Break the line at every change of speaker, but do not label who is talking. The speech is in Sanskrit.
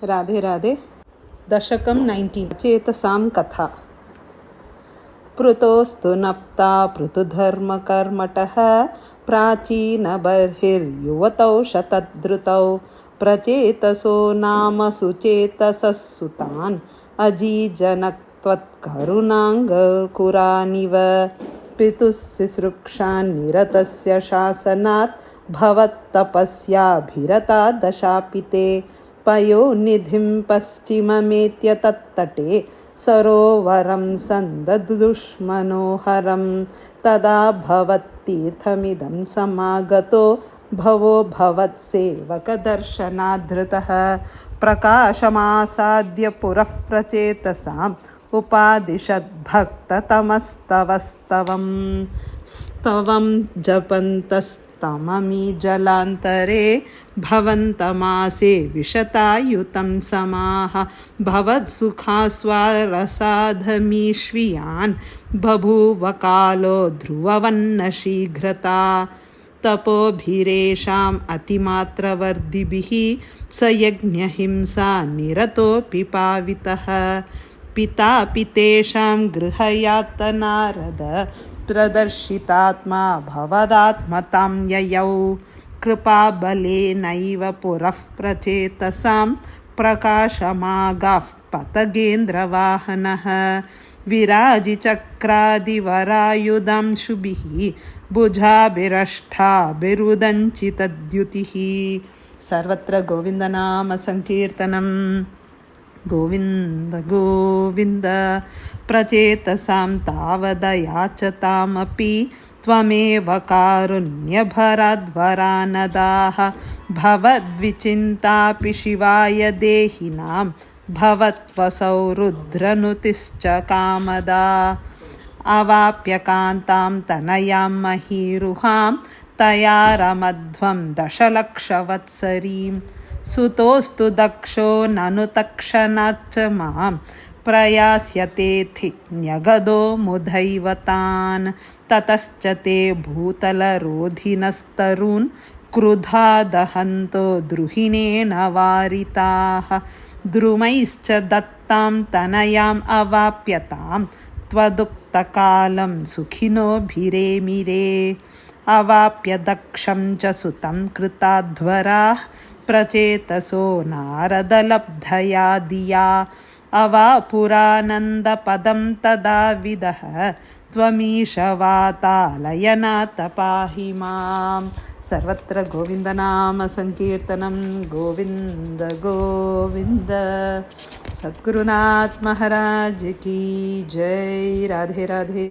राधे राधे। दशकं 19 चेतसां कथा। पृतोस्तु नप्ता पृथुधर्मकर्मटः प्राचीनबर्हिर्युवतौ शतधृतौ प्रचेतसो नाम सुचेतसः सुतान् अजीजनक्त्वत्करुणाङ्गकुरानिव पितुः शुश्रूषान्निरतस्य शासनात् भवत्तपस्याभिरता दशापि ते पयोनिधिं पश्चिममेत्य तत्तटे सरोवरं सन्ददुष्मनोहरं तदा भवत्तीर्थमिदं समागतो भवो भवत्सेवकदर्शनाद्धृतः प्रकाशमासाद्य पुरः प्रचेतसाम् उपादिशद्भक्ततमस्तवस्तवं स्तवं जपन्तस्तममी जलान्तरे भवन्तमासे विशतायुतं समाः भवत्सुखास्वारसाधमीष्वियान् बभूव कालो ध्रुववन्नशीघ्रता तपोभिरेषाम् अतिमात्रवर्धिभिः स यज्ञहिंसा निरतोऽपि पावितः पितापि तेषां गृहयातनारद प्रदर्शितात्मा भवदात्मतां ययौ कृपाबलेनैव पुरः प्रचेतसां प्रकाशमागाः पतगेन्द्रवाहनः विराजिचक्रादिवरायुधांशुभिः भुजाभिरष्टाभिरुदञ्चितद्युतिः। सर्वत्र गोविन्दनाम संकीर्तनं गोविन्द गोविन्द। प्रचेतसां तावदयाचतामपि त्वमेव कारुण्यभराद्वरानदाः भवद्विचिन्तापि शिवाय देहिनां भवत्वसौ रुद्रनुतिश्च कामदा अवाप्य कान्तां तनयां महीरुहां तया रमध्वं दशलक्षवत्सरीं सुतोऽस्तु दक्षो ननु तत्क्षणाच्च मां प्रयास्यतेऽथि न्यगदो मुधैवतान् ततश्च ते भूतलरोधिनस्तरून् क्रुधा दहन्तो द्रुहिणेन वारिताः द्रुमैश्च दत्तां तनयाम् अवाप्यतां त्वदुक्तकालं सुखिनोभिरेमिरे अवाप्य दक्षं च सुतं कृताध्वराः प्रचेतसो नारदलब्धया दिया अवापुरानन्दपदं तदा विदः त्वमीशवातालयनाथ पाहि मां। सर्वत्र गोविन्दनाम संकीर्तनं गोविन्द गोविन्द। सद्गुरुनाथ महाराज की जय। राधे राधे।